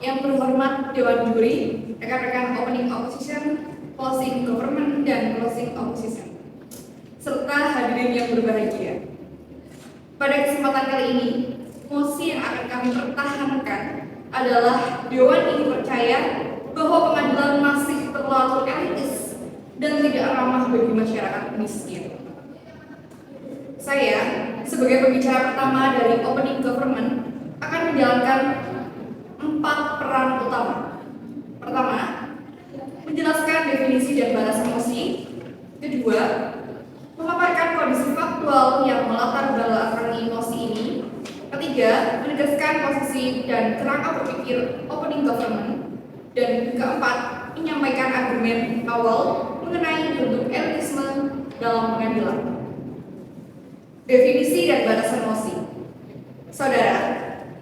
yang terhormat Dewan Juri, rekan-rekan Opening Opposition, Closing Government, dan Closing Opposition, serta hadirin yang berbahagia. Pada kesempatan kali ini, mosi yang akan kami pertahankan adalah Dewan ini percaya bahwa pengadilan masih terlalu elitis dan tidak ramah bagi masyarakat miskin. Saya, sebagai pembicara pertama dari Opening Government, akan menjalankan 4 peran utama. Pertama, menjelaskan definisi dan batasan mosi. Kedua, memaparkan kondisi faktual yang melatar belakangi mosi ini. Ketiga, menegaskan posisi dan kerangka berpikir Opening Government. Dan keempat, menyampaikan argumen awal mengenai bentuk elitisme dalam pengadilan. Definisi dan batasan mosi. Saudara,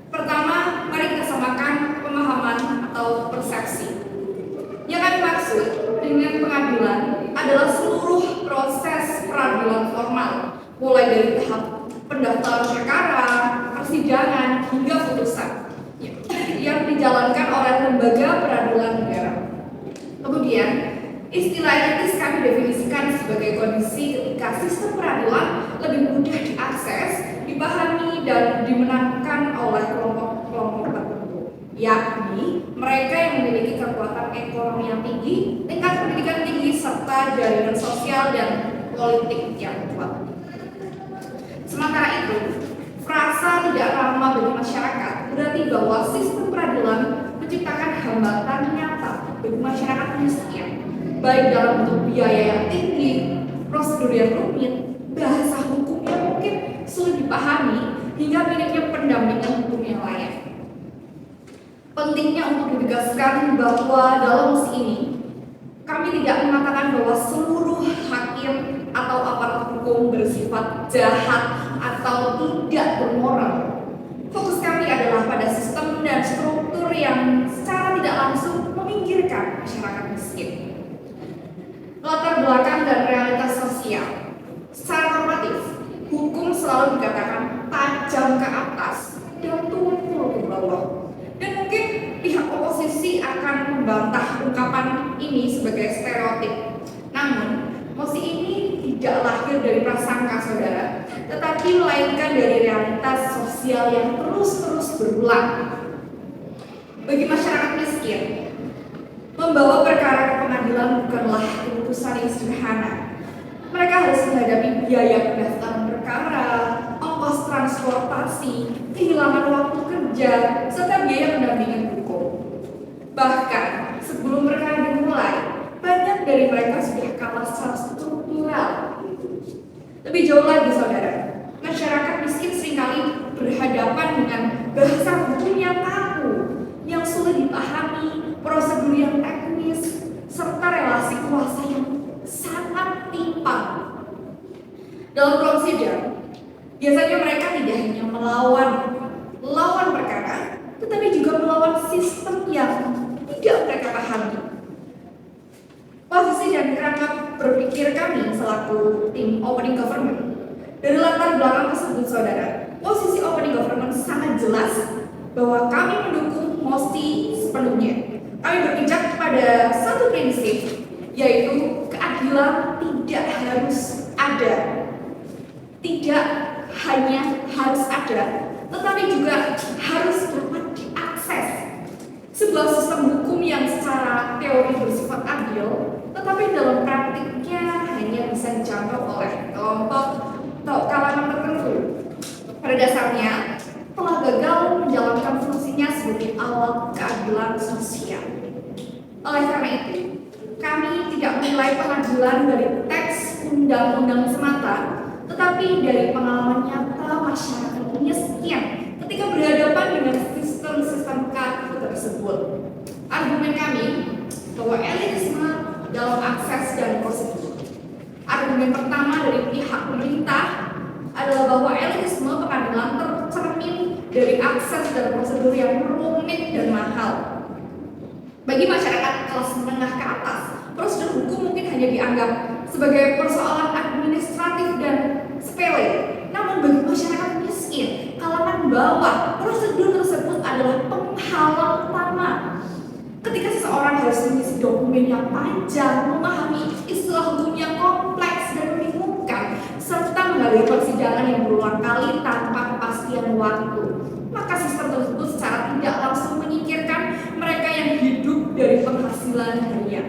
pertama, mari kita samakan pemahaman atau persepsi. Yang kami maksud dengan pengadilan adalah seluruh proses peradilan formal, mulai dari tahap pendaftaran perkara, persidangan, hingga putusan yang dijalankan oleh lembaga peradilan negara. Kemudian, istilah elitis kami definisikan sebagai kondisi ketika sistem peradilan lebih mudah diakses, dipahami, dan dimenangkan oleh kelompok-kelompok tertentu, yakni mereka yang memiliki kekuatan ekonomi yang tinggi, tingkat pendidikan tinggi, serta jaringan sosial dan politik yang kuat. Sementara itu, frasa tidak ramah bagi masyarakat berarti bahwa sistem peradilan menciptakan hambatan nyata bagi masyarakat miskin, baik dalam bentuk biaya yang tinggi, prosedur yang rumit, bahasa hukum yang mungkin sulit dipahami, hingga minimnya pendampingan hukum yang layak. Pentingnya untuk ditegaskan bahwa dalam mosi ini kami tidak mengatakan bahwa seluruh hakim atau aparat hukum bersifat jahat atau tidak bermoral. Fokus kami adalah pada sistem dan struktur yang secara tidak langsung meminggirkan masyarakat miskin. Latar belakang dan realitas sosial. Secara normatif, hukum selalu dikatakan tajam ke atas dan tumpul ke bawah. Dan mungkin pihak oposisi akan membantah ungkapan ini sebagai stereotip. Namun, mosi ini tidak lahir dari prasangka saudara, tetapi melainkan dari realitas sosial yang terus-terus berulang. Bagi masyarakat miskin, membawa perkara ke pengadilan bukanlah keputusan yang sederhana. Mereka harus menghadapi biaya pendaftaran perkara, ongkos transportasi, kehilangan waktu kerja, serta biaya pendampingan hukum. Bahkan sebelum perkara dimulai, banyak dari mereka sudah kalah secara struktural. Lebih jauh lagi saudara, masyarakat miskin seringkali berhadapan dengan bahasa hukum yang kaku, yang sulit dipahami, prosedur yang teknis, serta relasi kuasa yang sangat timpang. Dalam ruang sidang, biasanya mereka tidak hanya melawan perkara, tetapi juga melawan sistem yang tidak mereka pahami. Posisi dan kerangka berpikir kami selaku tim Opening Government dari latar belakang tersebut saudara, posisi Opening Government sangat jelas bahwa kami mendukung mosi sepenuhnya. Kami berpijak pada satu prinsip, yaitu keadilan tidak harus ada. Tidak hanya harus ada, tetapi juga harus dapat diakses. Sebuah sistem hukum yang secara teori bersifat adil, tetapi dalam praktiknya hanya bisa dijangkau oleh kelompok atau kalangan tertentu. Pada dasarnya, telah gagal menjalankan fungsinya sebagai alat keadilan sosial. Oleh karena itu, kami tidak menilai pengadilan dari teks undang-undang semata, tetapi dari pengalaman nyata masyarakat miskin ketika berhadapan dengan sistem-sistem kaku tersebut. Argumen kami bahwa elitisme dalam akses dan prosedur. Argumen pertama dari pihak pemerintah adalah bahwa elitisme pengadilan tercermin dari akses dan prosedur yang rumit dan mahal. Bagi masyarakat kelas menengah ke atas, prosedur hukum mungkin hanya dianggap sebagai persoalan administratif dan sepele. Namun bagi masyarakat miskin, kalangan bawah, prosedur tersebut adalah penghalang utama Ketika seseorang harus mengisi dokumen yang panjang, memahami istilah hukum yang kompleks dan membingungkan, serta menghadiri persidangan yang berulang kali tanpa kepastian waktu, maka sistem tersebut secara tidak langsung menyingkirkan mereka yang hidup dari penghasilan harian.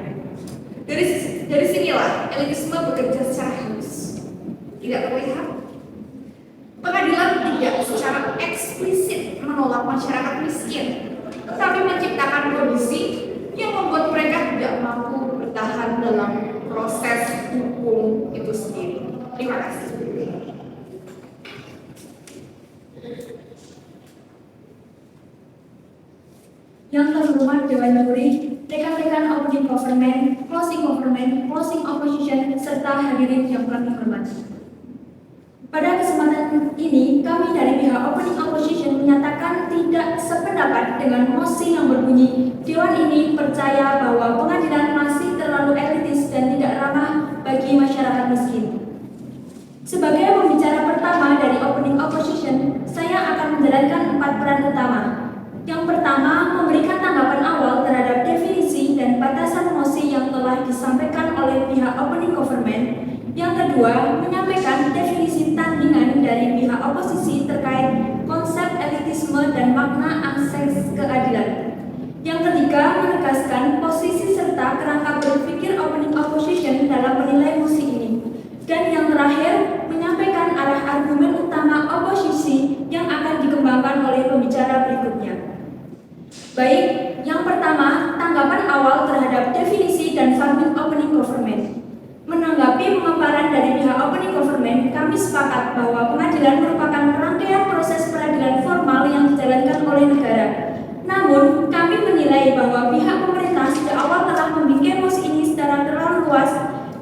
Dari sinilah elitisme bekerja secara halus, tidak terlihat. Pengadilan tidak secara eksplisit menolak masyarakat miskin, tetapi menciptakan kondisi yang membuat mereka tidak mampu bertahan dalam proses hukum itu sendiri. Terima kasih. Yang terhormat Dewan Juri, rekan-rekan opening government, closing opposition, serta hadirin yang kami hormati. Pada kesempatan ini, kami dari pihak opening opposition menyatakan tidak sependapat dengan mosi yang berbunyi, Dewan ini percaya bahwa pengadilan masih terlalu elitis dan tidak ramah bagi masyarakat miskin. Sebagai pembicara pertama dari opening opposition, saya akan menjalankan 4 peran utama. Yang pertama, memberikan tanggapan awal terhadap definisi dan batasan mosi yang telah disampaikan oleh pihak opening government. Yang kedua, menyampaikan definisi tandingan dari pihak oposisi terkait konsep elitisme dan makna akses keadilan. Yang ketiga, menegaskan posisi serta kerangka berpikir opening opposition dalam menilai mosi ini. Dan yang terakhir, menyampaikan arah argumen utama oposisi yang akan dikembangkan oleh pembicara berikutnya. Baik, yang pertama, tanggapan awal terhadap definisi dan funding opening government. Menanggapi pemaparan dari pihak opening government, kami sepakat bahwa pengadilan merupakan rangkaian proses peradilan formal yang dijalankan oleh negara. Namun, kami menilai bahwa pihak pemerintah sejak awal telah membuat mosi ini secara terlalu luas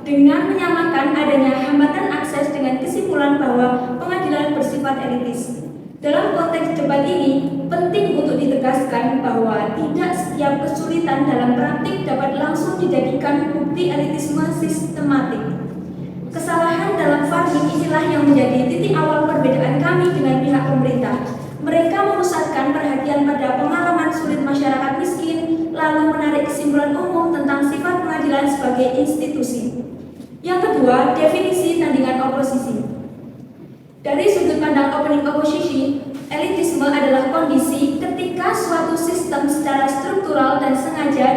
dengan menyamakan adanya hambatan akses dengan kesimpulan bahwa pengadilan bersifat elitis. Dalam konteks debat ini, penting untuk ditegaskan bahwa tidak setiap kesulitan dalam praktik dapat langsung dijadikan bukti elitisme sistematik. Kesalahan dalam funding inilah yang menjadi titik awal perbedaan kami dengan pihak pemerintah. Mereka memusatkan perhatian pada pengalaman sulit masyarakat miskin, lalu menarik kesimpulan umum tentang sifat pengadilan sebagai institusi. Yang kedua, definisi tandingan oposisi. Dari sudut pandang opening opposition, elitisme adalah kondisi ketika suatu sistem secara struktural dan sengaja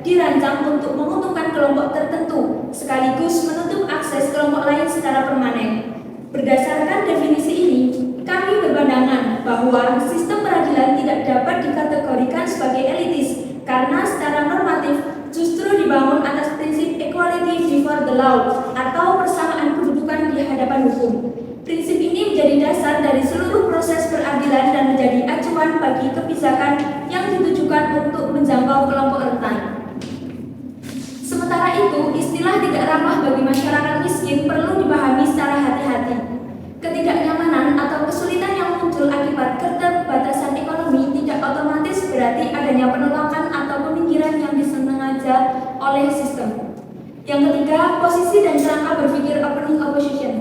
dirancang untuk menguntungkan kelompok tertentu, sekaligus menutup akses kelompok lain secara permanen. Berdasarkan definisi ini, kami berpandangan bahwa sistem peradilan tidak dapat dikategorikan sebagai elitis karena secara normatif justru dibangun atas prinsip equality before the law atau persamaan kedudukan di hadapan hukum. Prinsip ini menjadi dasar dari seluruh proses peradilan dan menjadi acuan bagi kebijakan yang ditujukan untuk menjangkau kelompok rentan. Sementara itu, istilah tidak ramah bagi masyarakat miskin perlu dipahami secara hati-hati. Ketidaknyamanan atau kesulitan yang muncul akibat keterbatasan ekonomi tidak otomatis berarti adanya penolakan atau pemikiran yang disengaja oleh sistem. Yang ketiga, posisi dan kerangka berpikir opening opposition.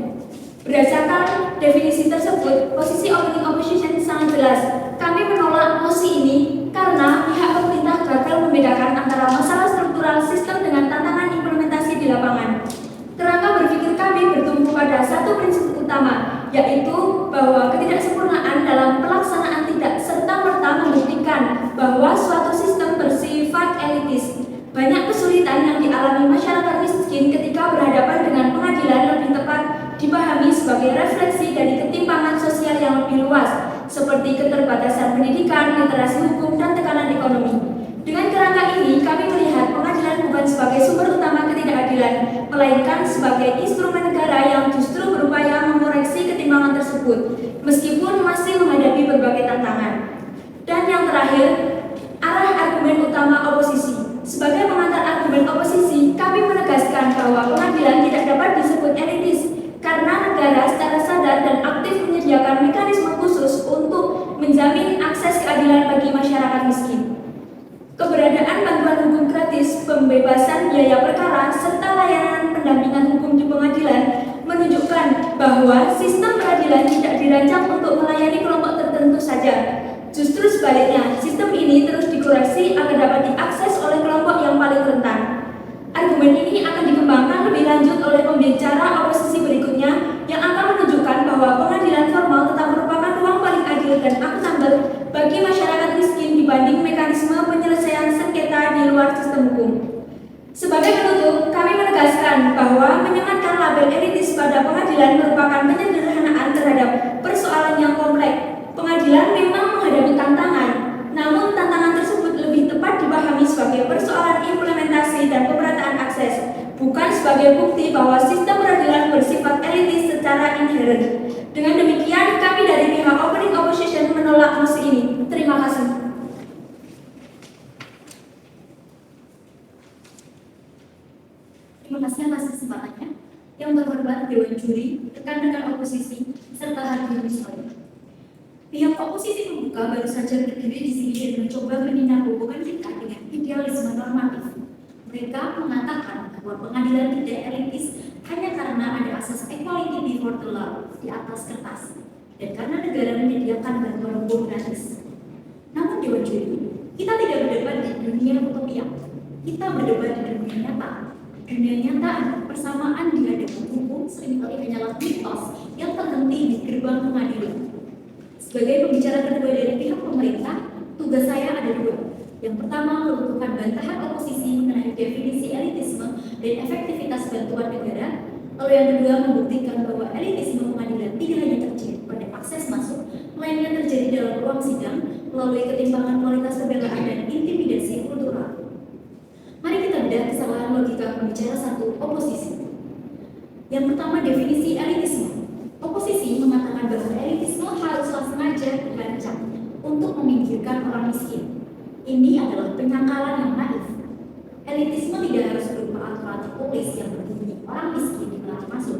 Berdasarkan definisi tersebut, posisi opening opposition sangat jelas. Kami menolak mosi ini karena pihak pemerintah gagal membedakan antara masalah struktural sistem dengan tantangan implementasi di lapangan. Kerangka berpikir kami bertumpu pada satu prinsip utama, yaitu bahwa ketidaksempurnaan dalam pelaksanaan tidak serta-merta membuktikan bahwa suatu sistem bersifat elitis. Banyak kesulitan yang dialami masyarakat miskin ketika berhadapan dengan pengadilan lebih tepat dipahami sebagai refleksi dari ketimpangan sosial yang lebih luas, seperti keterbatasan pendidikan, literasi hukum, dan tekanan ekonomi. Dengan kerangka ini, kami melihat pengadilan bukan sebagai sumber utama ketidakadilan, melainkan sebagai instrumen negara yang justru berupaya mengoreksi ketimpangan tersebut, meskipun masih menghadapi berbagai tantangan. Dan yang terakhir, arah argumen utama oposisi. Sebagai pengantar argumen oposisi, kami menegaskan bahwa pengadilan tidak dapat disebut elitis karena negara secara sadar dan aktif menyediakan mekanisme khusus untuk menjamin akses keadilan bagi masyarakat miskin. Keberadaan bantuan hukum gratis, pembebasan biaya perkara, serta layanan pendampingan hukum di pengadilan menunjukkan bahwa sistem peradilan tidak dirancang untuk melayani kelompok tertentu saja. Justru sebaliknya, sistem ini terus dikoreksi agar dapat diakses oleh kelompok yang paling rentan. Argumen ini akan dikembangkan lebih lanjut oleh pembicara oposisi berikutnya yang akan menunjukkan bahwa pengadilan formal tetap merupakan ruang paling adil dan akuntabel bagi masyarakat miskin dibanding mekanisme penyelesaian sengketa di luar sistem hukum. Sebagai penutup, kami menegaskan bahwa menyematkan label elitis pada pengadilan merupakan penyederhanaan terhadap persoalan yang kompleks. Pengadilan memang menghadapi tantangan, namun tantangan tersebut lebih tepat dipahami sebagai persoalan implementasi dan pemerataan akses, bukan sebagai bukti bahwa sistem peradilan bersifat elitis secara inheren. Dengan demikian, kami dari pihak Opening Opposition menolak mosi ini. Terima kasih. Terima kasih atas kesempatannya. Yang terhormat Dewan Juri, rekan-rekan oposisi, serta hadirin sekalian. Pihak oposisi membuka baru saja berdiri di sini dan mencoba menyambungkan kita dengan idealisme normatif. Mereka mengatakan bahwa pengadilan tidak elitis hanya karena ada asas equality before the law di atas kertas dan karena negara menyediakan bantuan hukum gratis. Namun Dewan Juri, kita tidak berdebat di dunia utopia. Kita berdebat di dunia nyata. Dunia nyata persamaan di hadapan hukum seringkali hanyalah mitos yang terhenti di gerbang pengadilan. Sebagai pembicara kedua dari pihak pemerintah, tugas saya ada dua. Yang pertama, melumpuhkan bantahan oposisi mengenai definisi elitisme dan efektivitas bantuan negara. Lalu yang kedua, membuktikan bahwa elitisme pengadilan tidak hanya terjadi pada akses masuk, melainkan terjadi dalam ruang sidang melalui ketimpangan kualitas pembelaan dan intimidasi kultural. Mari kita bedah kesalahan logika pembicara satu oposisi. Yang pertama, definisi elitisme. Oposisi mengatakan bahwa elitisme haruslah sengaja dirancang untuk meminggirkan orang miskin. Ini adalah penyangkalan yang naif. Elitisme tidak harus berupa aturan tertulis yang berbunyi orang miskin dilarang masuk.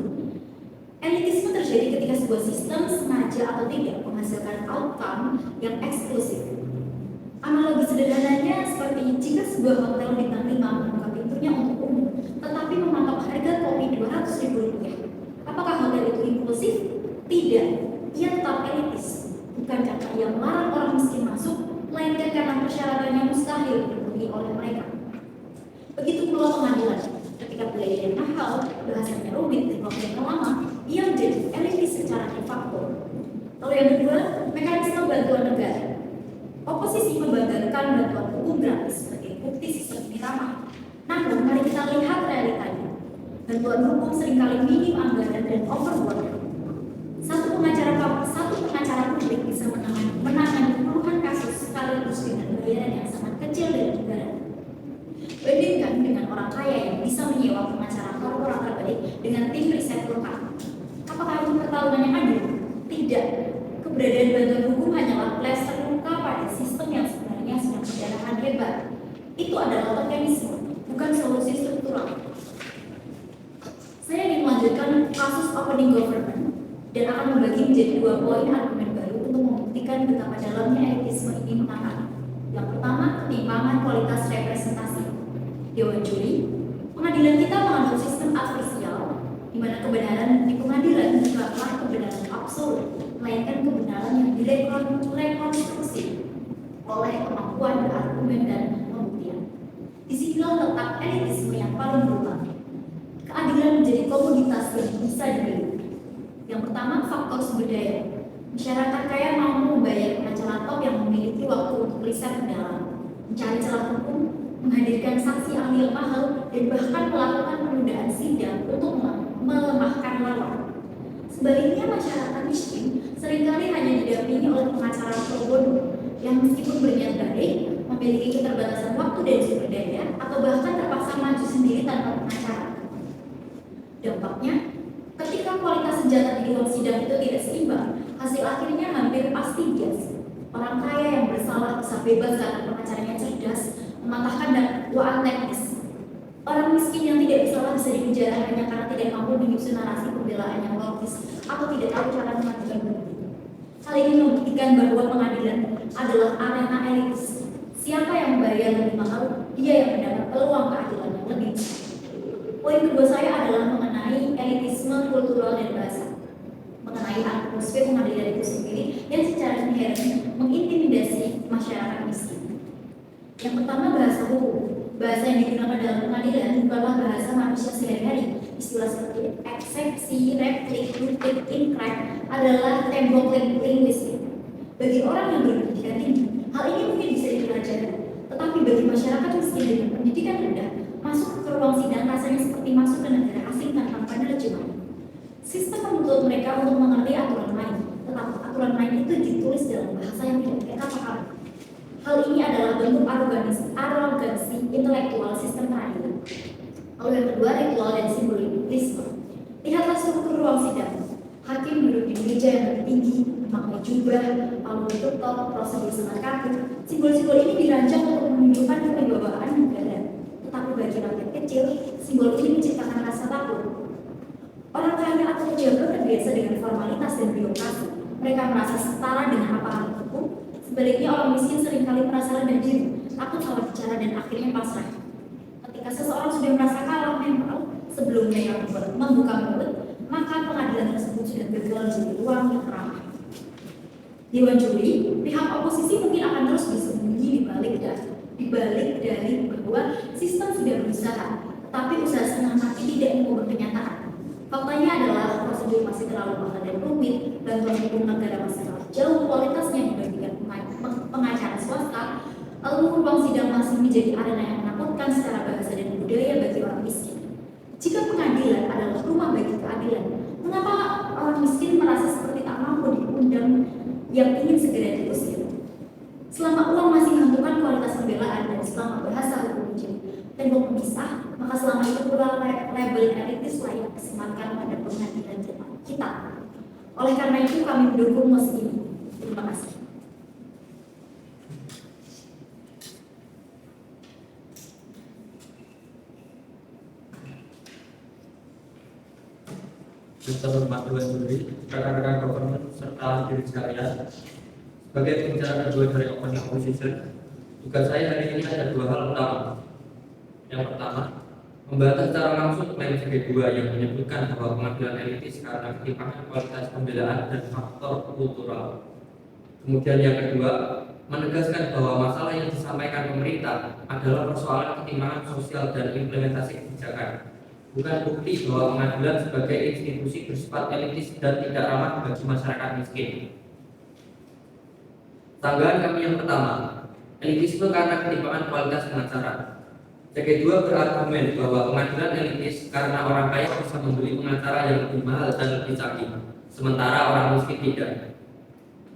Elitisme terjadi ketika sebuah sistem sengaja atau tidak menghasilkan outcome yang eksklusif. Analogi sederhananya seperti jika sebuah hotel bintang 5 membuka pintunya untuk umum, tetapi mematok harga kopi Rp200.000. Apakah hotel itu inklusif? Tidak, ia tetap elitis. Bukan karena ia melarang orang miskin masuk, melainkan karena persyaratannya mustahil dipenuhi oleh mereka. Begitu pula pengadilan. Ketika biayanya mahal, bahasanya rumit dan waktunya lama, ia menjadi elitis secara de facto. Lalu yang kedua, mekanisme bantuan negara. Oposisi membanggakan bantuan hukum gratis sebagai bukti sistem ini ramah. Namun, mari kita lihat realitanya. Bantuan hukum seringkali minim anggaran dan overboard. Satu pengacara publik bisa menangani puluhan kasus sekaligus dengan bayaran yang sangat kecil dari negara. Bandingkan dengan orang kaya yang bisa menyewa pengacara korporat terbaik dengan tim riset lengkap. Apakah itu pertarungannya adil? Tidak. Keberadaan bantuan hukum hanyalah plester luka pada sistem yang sebenarnya sedang pendarahan hebat. Itu adalah mekanisme, bukan solusi struktural. Saya ingin melanjutkan kasus opening government dan akan membagi menjadi dua poin argumen baru untuk membuktikan betapa dalamnya elitisme ini mengakar. Yang pertama, ketimpangan kualitas representasi. Dewan Juri, pengadilan kita menganut sistem adversial, di mana kebenaran di pengadilan bukanlah kebenaran absolut, melainkan kebenaran yang direkonstruksi oleh kemampuan berargumen dan pembuktian. Disinilah letak elitisme yang paling brutal. Keadilan menjadi komoditas yang bisa dibeli. Yang pertama, faktor sumber daya. Masyarakat kaya mampu membayar pengacara top yang memiliki waktu untuk riset mendalam, mencari celah hukum, menghadirkan saksi ahli yang mahal, dan bahkan melakukan penundaan sidang untuk melemahkan lawan. Sebaliknya, masyarakat miskin seringkali hanya didampingi oleh pengacara pro bono yang meskipun berniat baik, memiliki keterbatasan waktu dan sumber daya, atau bahkan terpaksa maju sendiri tanpa pengacara. Dampaknya, ketika kualitas senjata di ruang sidang itu tidak seimbang, hasil akhirnya hampir pasti bias. Orang kaya yang bersalah bisa bebas karena pengacaranya cerdas, mematahkan dakwaan teknis. Orang miskin yang tidak bersalah bisa dipenjara hanya karena tidak mampu menyusun narasi pembelaan yang logis atau tidak tahu cara mengajukan bukti. Hal ini membuktikan bahwa pengadilan adalah arena elitis. Siapa yang membayar lebih mahal, dia yang mendapat peluang keadilan yang lebih besar. Poin kedua saya adalah mengenai elitisme kultural dan bahasa, mengenai atmosfer pengadilan itu sendiri yang secara inheren mengintimidasi masyarakat miskin. Yang pertama, bahasa hukum. Bahasa yang digunakan dalam pengadilan bukanlah bahasa manusia sehari-hari. Istilah seperti eksepsi, replik, luput, inkrek adalah tembok linguistik. Bagi orang yang berpendidikan tinggi, hal ini mungkin bisa dipelajari. Tetapi bagi masyarakat miskin dengan pendidikan rendah, masuk ke ruang sidang rasanya seperti masuk ke negara asing tanpa penerjemah. Sistem menuntut mereka untuk mengerti aturan main, tetapi aturan main itu ditulis dalam bahasa yang tidak mereka pahami. Hal ini adalah bentuk arogansi intelektual sistem peradilan. Lalu yang kedua, ritual dan simbolisme. Lihatlah struktur ruang sidang. Hakim duduk di meja yang lebih tinggi, memakai jubah, lalu ditutup, prosedur sangat kaku. Simbol-simbol ini dirancang untuk menunjukkan kewibawaan negara. Tetapi bagi rakyat kecil, simbol ini menciptakan rasa takut. Orang kaya atau pejabat terbiasa dengan formalitas dan birokrasi. Mereka merasa setara dengan aparat hukum. Sebaliknya orang miskin seringkali merasa rendah diri, takut salah bicara dan akhirnya pasrah. Ketika seseorang sudah merasa kalah mental sebelum mereka membuka mulut, maka pengadilan tersebut sudah gagal menjadi ruang yang ramah. Dewan juri, pihak oposisi mungkin akan terus bersembunyi di balik dari bahwa sistem sudah berusaha, tetapi usaha setengah mati tidak mengubah kenyataan. Faktanya adalah prosedur masih terlalu mahal dan rumit, bantuan hukum negara masih sangat jauh kualitasnya dibandingkan pengacara swasta, lalu ruang sidang masih menjadi arena yang menakutkan secara bahasa dan budaya bagi orang miskin. Jika pengadilan adalah rumah bagi keadilan, mengapa orang miskin merasa seperti tak mampu diundang yang ingin segera diusir? Selama uang masih menentukan kualitas pembelaan dan selama bahasa hukum menjadi tembok pemisah, maka selama itu pula label elitis layak disematkan pada pengadilan kita. Oleh karena itu kami mendukung mosi ini. Terima kasih. Yang terhormat Dewan Juri, rekan-rekan government serta diri sekalian, sebagai pembicara kedua dari Open Opposition, tugas saya hari ini ada dua hal utama. Yang pertama, membantah secara langsung klaim CG2 yang menyebutkan bahwa pengadilan elitis karena ketimpangan kualitas pembelaan dan faktor kultural. Kemudian yang kedua, menegaskan bahwa masalah yang disampaikan pemerintah adalah persoalan ketimpangan sosial dan implementasi kebijakan, bukan bukti bahwa pengadilan sebagai institusi bersifat elitis dan tidak ramah bagi masyarakat miskin. Tanggapan kami yang pertama, elitisme karena ketimpangan kualitas pengacara. CG2 berargumen bahwa pengadilan elitis karena orang kaya bisa membeli pengacara yang lebih mahal dan lebih canggih, sementara orang miskin tidak.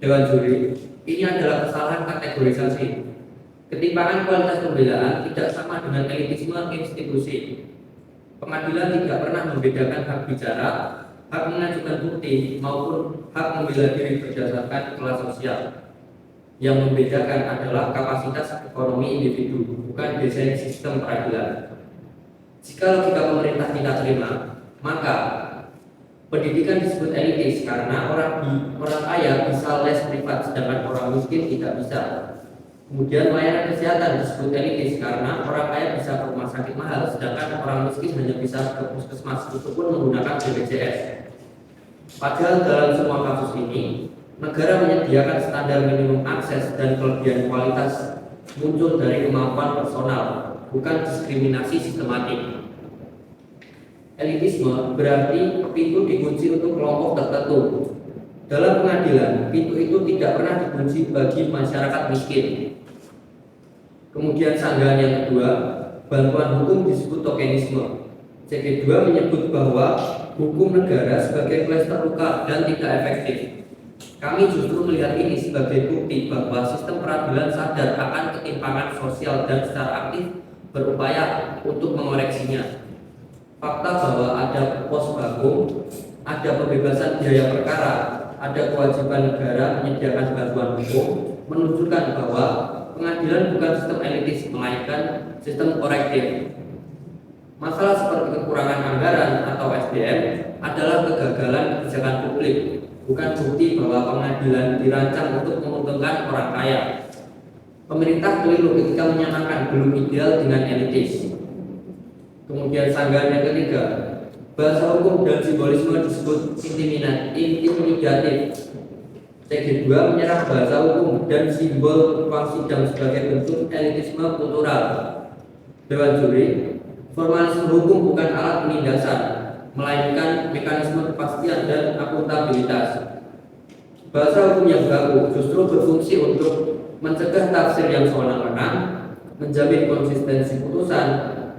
Dewan juri, ini adalah kesalahan kategorisasi. Ketimpangan kualitas pembelaan tidak sama dengan elitisme institusi. Pengadilan tidak pernah membedakan hak bicara, hak mengajukan bukti, maupun hak membela diri berdasarkan kelas sosial. Yang membedakan adalah kapasitas ekonomi individu, bukan desain sistem peradilan. Jika logika pemerintah kita terima, maka pendidikan disebut elitis karena orang kaya bisa les privat, sedangkan orang miskin tidak bisa. Kemudian layanan kesehatan disebut elitis karena orang kaya bisa ke rumah sakit mahal, sedangkan orang miskin hanya bisa ke puskesmas, itu pun menggunakan BPJS. Padahal dalam semua kasus ini, negara menyediakan standar minimum akses dan kelebihan kualitas muncul dari kemampuan personal, bukan diskriminasi sistematik. Elitisme berarti pintu dikunci untuk kelompok tertentu. Dalam pengadilan, pintu itu tidak pernah dikunci bagi masyarakat miskin. Kemudian sanggahan yang kedua, bantuan hukum disebut tokenisme. CG2 menyebut bahwa hukum negara sebagai kelas terluka dan tidak efektif. Kami justru melihat ini sebagai bukti bahwa sistem peradilan sadar akan ketimpangan sosial dan secara aktif berupaya untuk mengoreksinya. Fakta bahwa ada pos bagong, ada pembebasan biaya perkara, ada kewajiban negara menyediakan bantuan hukum, menunjukkan bahwa pengadilan bukan sistem elitis, melainkan sistem korektif. Masalah seperti kekurangan anggaran atau SDM adalah kegagalan kebijakan publik, bukan bukti bahwa pengadilan dirancang untuk menguntungkan orang kaya. Pemerintah keliru ketika menyamakan belum ideal dengan elitis. Kemudian sanggahan yang ketiga, bahasa hukum dan simbolisme disebut intimidatif. CG2 menyerap bahasa hukum dan simbol ruang sidang sebagai bentuk elitisme kultural. Dewan juri, formalisme hukum bukan alat penindasan, melainkan mekanisme kepastian dan akuntabilitas. Bahasa hukum yang baku justru berfungsi untuk mencegah tafsir yang sewenang-wenang, menjamin konsistensi putusan,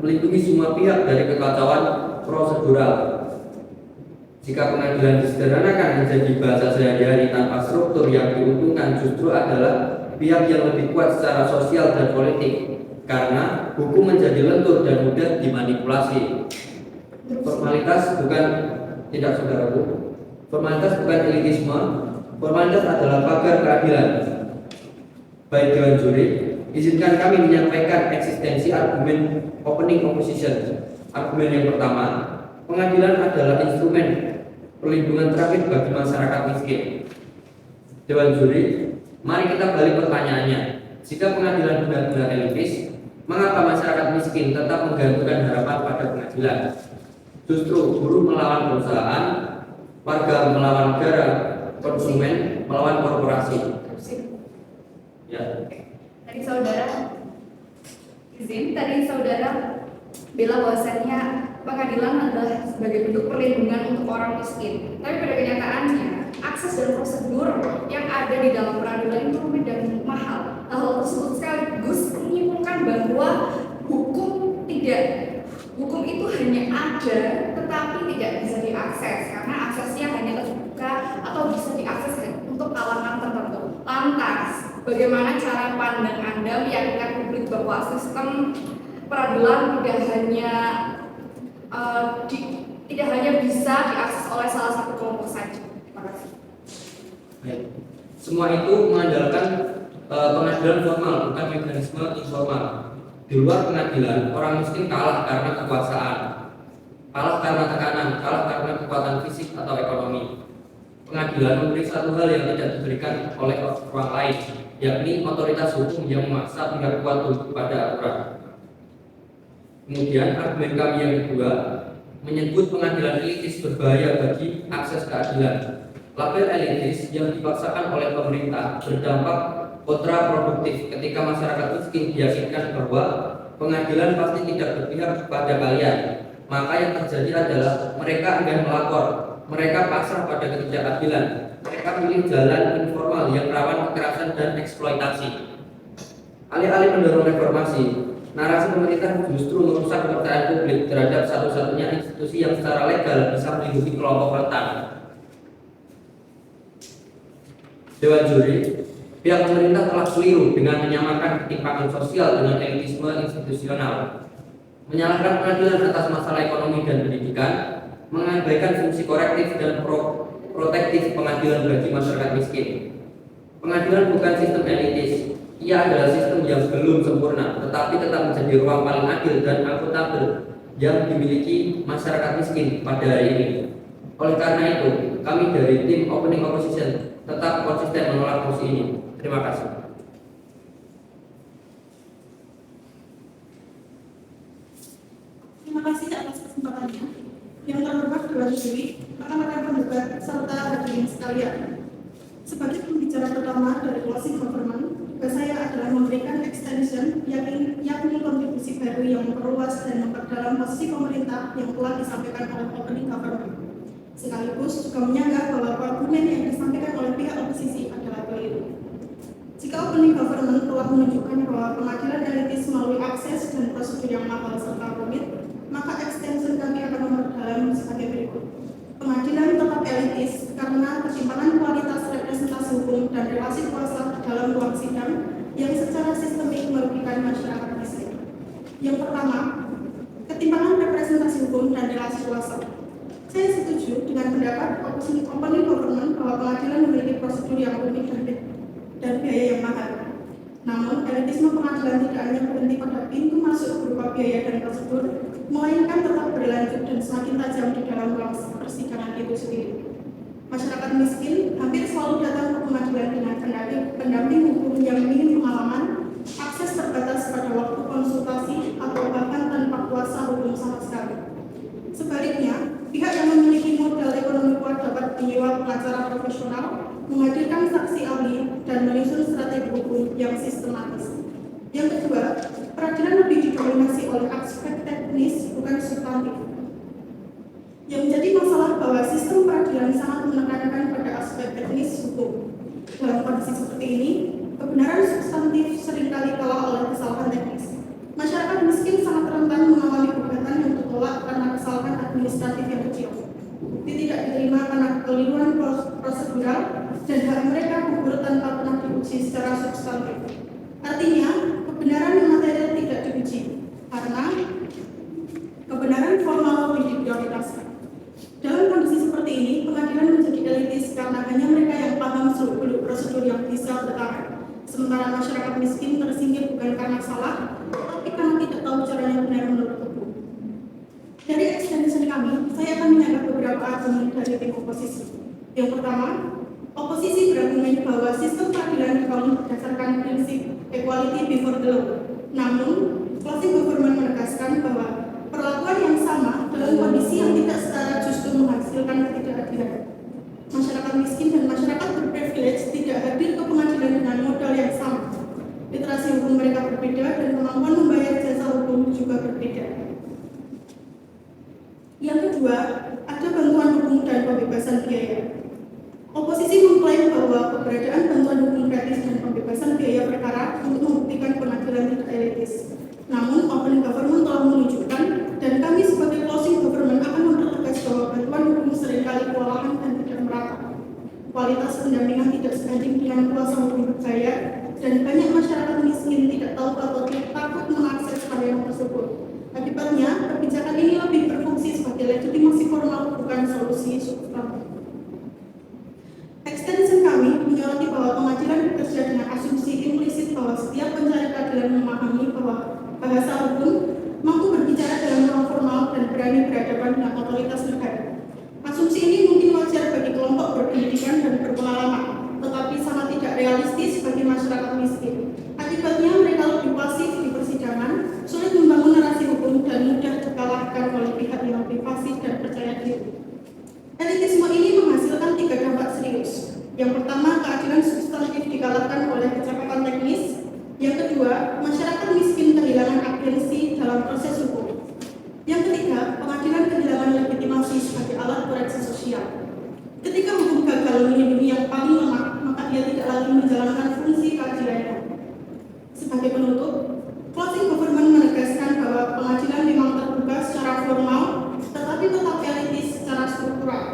melindungi semua pihak dari kekacauan prosedural. Jika pengadilan disederhanakan menjadi bahasa sehari-hari tanpa struktur, yang diuntungkan justru adalah pihak yang lebih kuat secara sosial dan politik, karena hukum menjadi lentur dan mudah dimanipulasi. Formalitas bukan tidak saudaraku. Formalitas bukan elitisme. Formalitas adalah pagar keadilan. Baik Dewan Juri, izinkan kami menyampaikan eksistensi argumen opening opposition. Argumen yang pertama, pengadilan adalah instrumen perlindungan terakhir bagi masyarakat miskin. Dewan Juri, mari kita balik pertanyaannya. Jika pengadilan benar-benar elitis, mengapa masyarakat miskin tetap menggantungkan harapan pada pengadilan? Justru buruh melawan perusahaan, warga melawan negara, konsumen melawan korporasi. Ya. Tadi saudara bilang bahwasannya pengadilan adalah sebagai bentuk perlindungan untuk orang miskin. Tapi pada kenyataannya, akses dan prosedur yang ada di dalam peradilan itu rumit dan mahal. Hal tersebut sekaligus menyimpulkan bahwa hukum itu hanya ada, tetapi tidak bisa diakses karena aksesnya hanya terbuka atau bisa diakses untuk kalangan tertentu. Lantas, bagaimana cara pandang Anda meyakinkan publik bahwa sistem peradilan tidak hanya bisa diakses oleh salah satu kelompok saja? Terima kasih. Baik. Semua itu mengandalkan pengadilan formal, bukan mekanisme informal. Di luar pengadilan, orang miskin kalah karena kekuasaan, kalah karena tekanan, kalah karena kekuatan fisik atau ekonomi. Pengadilan memberi satu hal yang tidak diberikan oleh orang lain, yakni otoritas hukum yang memaksa pihak kuat tunduk pada aturan. Kemudian argumen kami yang kedua menyebut pengadilan elitis berbahaya bagi akses keadilan. Label elitis yang dipaksakan oleh pemerintah berdampak kontraproduktif ketika masyarakat miskin diyakinkan bahwa pengadilan pasti tidak berpihak kepada kalian. Maka yang terjadi adalah mereka enggan melapor, mereka pasrah pada ketidakadilan, mereka pilih jalan informal yang rawan kekerasan dan eksploitasi. Alih-alih mendorong reformasi, narasi pemerintah justru merusak kepercayaan publik terhadap satu-satunya institusi yang secara legal bisa melindungi kelompok rentan. Dewan Juri, pihak pemerintah telah keliru dengan menyamakan ketimpangan sosial dengan elitisme institusional, menyalahkan pengadilan atas masalah ekonomi dan pendidikan, mengabaikan fungsi korektif dan protektif pengadilan bagi masyarakat miskin. Pengadilan bukan sistem elitis, ia adalah sistem yang belum sempurna, tetapi tetap menjadi ruang paling adil dan akuntabel yang dimiliki masyarakat miskin pada hari ini. Oleh karena itu, kami dari tim Opening Opposition tetap konsisten menolak mosi ini. Terima kasih. Terima kasih atas kesempatannya. Yang terhormat Dewan Juri, rekan-rekan penggugat serta hadirin sekalian. Sebagai pembicara pertama dari closing government, tugas saya adalah memberikan extension yakni kontribusi baru yang memperluas dan memperdalam posisi pemerintah yang telah disampaikan oleh opening government. Sekaligus juga menyanggah bahwa argumen yang disampaikan oleh pihak oposisi adalah keliru. Jika opening government telah menunjukkan bahwa pengadilan elitis melalui akses dan prosedur yang mahal serta rumit, maka extension kami akan memperdalam sebagai berikut. Pengadilan tetap elitis karena ketimpangan kualitas representasi hukum dan relasi kuasa dalam ruang sidang yang secara sistemik merugikan masyarakat miskin. Yang pertama, ketimpangan representasi hukum dan relasi kuasa. Saya setuju dengan pendapat opening government bahwa pengadilan memiliki prosedur yang rumit dan biaya yang mahal. Namun, elitisme pengadilan tidak hanya berhenti pada pintu masuk berupa biaya dan prosedur, melainkan tetap berlanjut dan semakin tajam di dalam ruang persidangan itu sendiri. Masyarakat miskin hampir selalu datang ke pengadilan dengan pendamping hukum yang minim pengalaman, akses terbatas pada waktu konsultasi, atau bahkan tanpa kuasa hukum sama sekali. Sebaliknya, pihak yang memiliki modal ekonomi kuat dapat menyewa pengacara profesional, menghadirkan saksi ahli, dan menyusun strategi hukum yang sistematis. Yang kedua, peradilan lebih didominasi oleh aspek teknis bukan substantif. Yang menjadi masalah bahwa sistem peradilan sangat menekankan pada aspek teknis hukum. Dalam kondisi seperti ini, kebenaran substantif seringkali kalah oleh kesalahan teknis. Masyarakat miskin sangat rentan mengalami gugatan yang ditolak karena kesalahan administratif yang kecil. Bukti tidak diterima karena kekeliruan prosedural dan hak mereka gugur tanpa pernah diuji secara substantif. Artinya, kebenaran material tidak diuji karena kebenaran formal lebih diprioritaskan. Dalam kondisi seperti ini, pengadilan menjadi elitis karena hanya mereka yang paham seluk-beluk prosedur yang bisa bertahan. Sementara masyarakat miskin tersingkir bukan karena salah, tapi karena tidak tahu caranya benar menurut hukum. Dari extension kami, saya akan menyanggah beberapa argumen dari tim oposisi. Yang pertama, oposisi berargumen bahwa sistem peradilan dibangun berdasarkan prinsip equality before the law. Namun, closing government menegaskan bahwa perlakuan yang sama dalam kondisi yang tidak setara justru menghasilkan ketidakadilan. Masyarakat miskin dan masyarakat berprivilege tidak hadir ke pengadilan dengan modal yang sama. Literasi hukum mereka berbeda dan kemampuan membayar jasa hukum juga berbeda. Yang kedua, ada bantuan hukum dan pembebasan biaya. Oposisi mengklaim bahwa keberadaan bantuan hukum gratis dan pembebasan biaya perkara untuk membuktikan pengadilan tidak elitis. Namun, opening government telah menunjukkan dan kami sebagai closing government akan mempertegas bahwa bantuan hukum seringkali kewalahan dan tidak merata. Kualitas pendampingan tidak sebanding dengan kuasa hukum berbayar dan banyak masyarakat miskin tidak tahu atau takut mengakses layanan tersebut. Akibatnya, kebijakan ini lebih berfungsi sebagai legitimasi formal bukan solusi substantif. Extension kami menyoroti bahwa pengadilan bekerja dengan asumsi implisit bahwa setiap pencari keadilan memahami bahwa bahasa hukum mampu berbicara dalam ruang formal dan berani berhadapan dengan otoritas negara. Asumsi ini mungkin wajar bagi kelompok berpendidikan dan berpengalaman, tetapi sangat tidak realistis bagi masyarakat miskin. Akibatnya mereka lebih pasif di persidangan, sulit membangun narasi hukum dan mudah dikalahkan oleh pihak yang lebih pasif dan percaya diri. Elitisme ini menghasilkan 3 dampak serius. Yang pertama, keadilan substantif dikalahkan oleh kecakapan teknis. Yang kedua, masyarakat miskin kehilangan agensi dalam proses hukum. Yang ketiga, pengadilan kehilangan legitimasi sebagai alat koreksi sosial. Ketika hukum gagal melindungi yang paling lemah, maka dia tidak lagi menjalankan fungsi keadilannya. Sebagai penutup, closing government menegaskan bahwa pengadilan memang terbuka secara formal, tetapi tetap elitis secara struktural.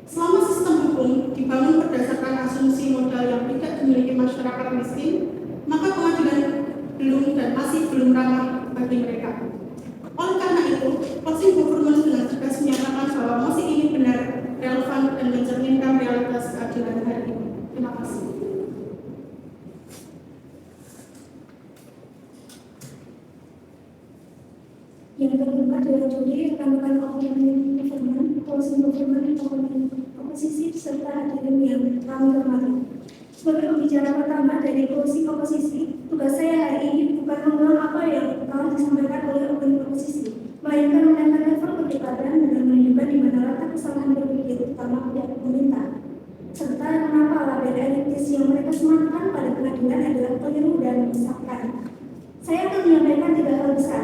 Selama sistem hukum dibangun berdasarkan asumsi modal yang tidak dimiliki masyarakat miskin, maka pengadilan belum dan masih belum ramah bagi mereka. Oleh karena itu, closing government dengan tegas menyatakan bahwa mosi ini benar, relevan, dan mencerminkan realitas keadilan hari ini. Terima kasih. Yang kedua, Dewan Juri, rekan-rekan opini government, closing government, oposisi, serta hadirin yang kami hormati. Sebagai pembicara pertama dari closing oposisi, tugas saya hari ini bukan mengulang apa yang telah disampaikan oleh opini oposisi, melainkan menaikkan level perdebatan dengan menunjukkan di mana letak kesalahan berpikir utama pihak pemerintah, serta mengapa label elitis yang mereka sematkan pada pengadilan adalah keliru dan menyesatkan. Saya akan menyampaikan 3 hal besar.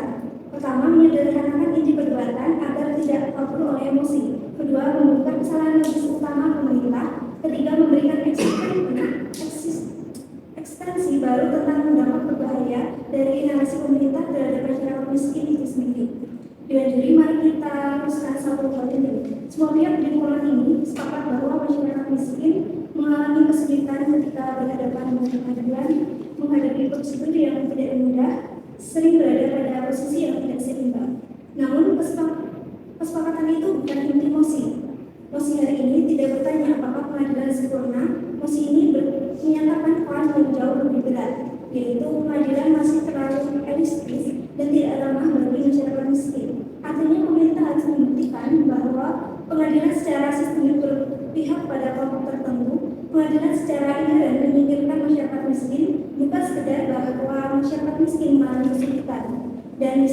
Pertama, menyederhanakan inti perdebatan agar tidak terbawa oleh emosi. Kedua, membuka kesalahan logis utama pemerintah. Ketiga, memberikan ekstensi baru tentang dampak berbahaya dari narasi pemerintah terhadap masyarakat miskin itu sendiri. Dewan Juri, mari kita teruskan satu hal ini. Semua pihak di forum ini sepakat bahwa masyarakat miskin mengalami kesulitan ketika berhadapan dengan pengadilan, menghadapi prosedur yang tidak mudah, sering berada pada posisi yang tidak seimbang. Namun, kesepakatan itu bukan inti mosi. Mosi hari ini tidak bertanya apakah pengadilan sempurna. Mosi ini menyatakan peran yang jauh lebih berat, yaitu pengadilan masih terlalu elitis dan tidak ramah bagi masyarakat miskin. Artinya, pemerintah harus membuktikan bahwa pengadilan secara sistemik berpihak pada kelompok tertentu. Pengadilan secara inherent menyingkirkan masyarakat miskin, bukan sekedar bahwa masyarakat miskin mengalami kesulitan. Dan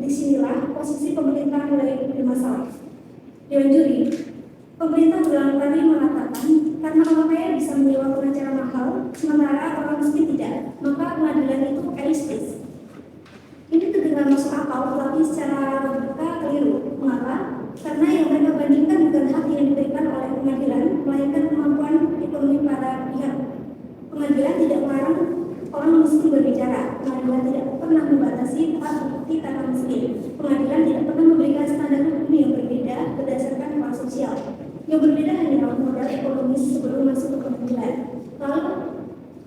disinilah posisi pemerintah mulai bermasalah. Dewan Juri, Pemerintah berulang kali mengatakan karena orang kaya bisa menyewa pengacara mahal, sementara orang miskin tidak, maka pengadilan itu elistis. Ini terdengar masuk akal, tetapi secara logika keliru. Mengapa? Karena yang mereka bandingkan bukan hak yang diberikan oleh pengadilan, melainkan kemampuan ekonomi para pihak. Pengadilan tidak melarang orang miskin berbicara. Pengadilan tidak pernah membatasi hak bukti karena miskin. Pengadilan tidak pernah memberikan standar hukum yang berbeda berdasarkan kelas sosial. Yang berbeda hanyalah modal ekonomis sebelum masuk ke pengadilan. Lalu,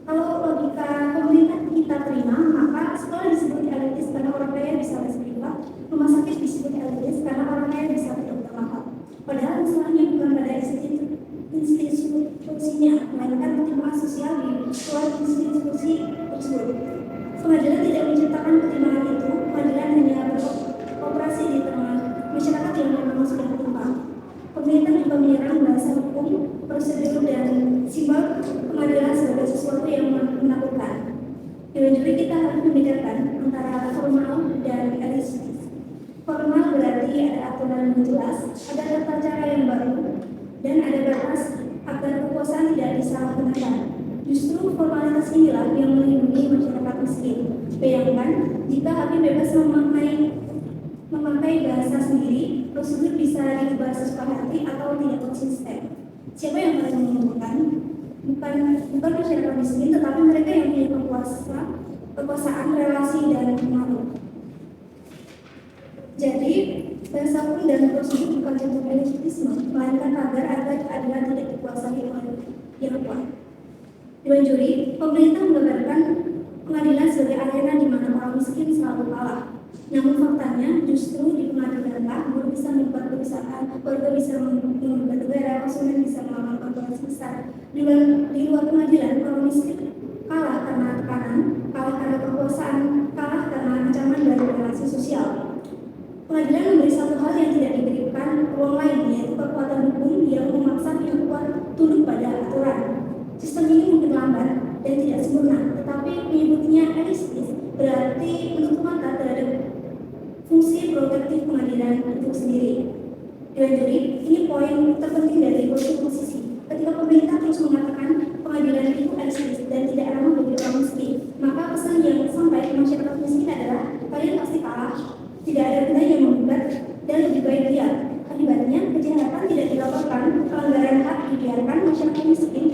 kalau logika pemerintah kita terima, maka sekolah disebut elitis karena orang kaya bisa les privat, rumah sakit disebut elitis karena orang kaya bisa berdokter mahal. Padahal masalahnya bukan pada institusinya, melainkan pertimbangan sosial di luar institusi tersebut. Pengadilan tidak menciptakan pertimbangan itu, pengadilan hanya beroperasi di tengah masyarakat yang memang sudah berkembang. Pemerintah juga menyerang bahasa hukum, prosedur, dan simbol pengadilan sebagai sesuatu yang menakutkan. Jadi kita harus membedakan antara formal dan elistis. Formal berarti ada aturan yang jelas, ada tata cara yang baru, dan ada batas agar kekuasaan tidak disalahgunakan. Justru formalitas inilah yang melindungi masyarakat miskin. Bayangkan jika hakim bebas memakai bahasa sendiri, prosedur bisa diubah sesuka hati atau tidak konsisten. Siapa yang paling menguntungkan? Bukan masyarakat miskin, tetapi mereka yang punya kekuasaan, relasi, dan pengaruh. Jadi, bahasa hukum dan prosedur bukan contoh elitisme, melainkan agar keadilan tidak dikuasai oleh yang kuat. Dewan juri, pemerintah menggambarkan pengadilan sebagai arena di mana orang miskin selalu kalah. Namun faktanya justru di pengadilan buruh bisa membuat perusahaan, warga bisa membuat negara, konsumen bisa melawan korporasi besar. Di luar pengadilan, orang miskin kalah karena tekanan, kalah karena kekuasaan, kalah karena ancaman dari relasi sosial. Pengadilan memberi satu hal yang tidak diberikan ruang lain, yaitu kekuatan hukum yang memaksa pihak kuat tunduk pada aturan. Sistem ini mungkin lambat dan tidak sempurna, tetapi menyebutnya elistis berarti menutup mata terhadap fungsi protektif pengadilan itu sendiri. Dewan juri, ini poin terpenting dari konstitusi. Ketika pemerintah terus mengatakan pengadilan itu elistis dan tidak ramah bagi orang miskin, maka pesan yang sampai ke masyarakat miskin adalah kalian pasti kalah, tidak ada gunanya menggugat, dan lebih baik diam. Akibatnya, kejahatan tidak dilaporkan, pelanggaran hak dibiarkan, masyarakat miskin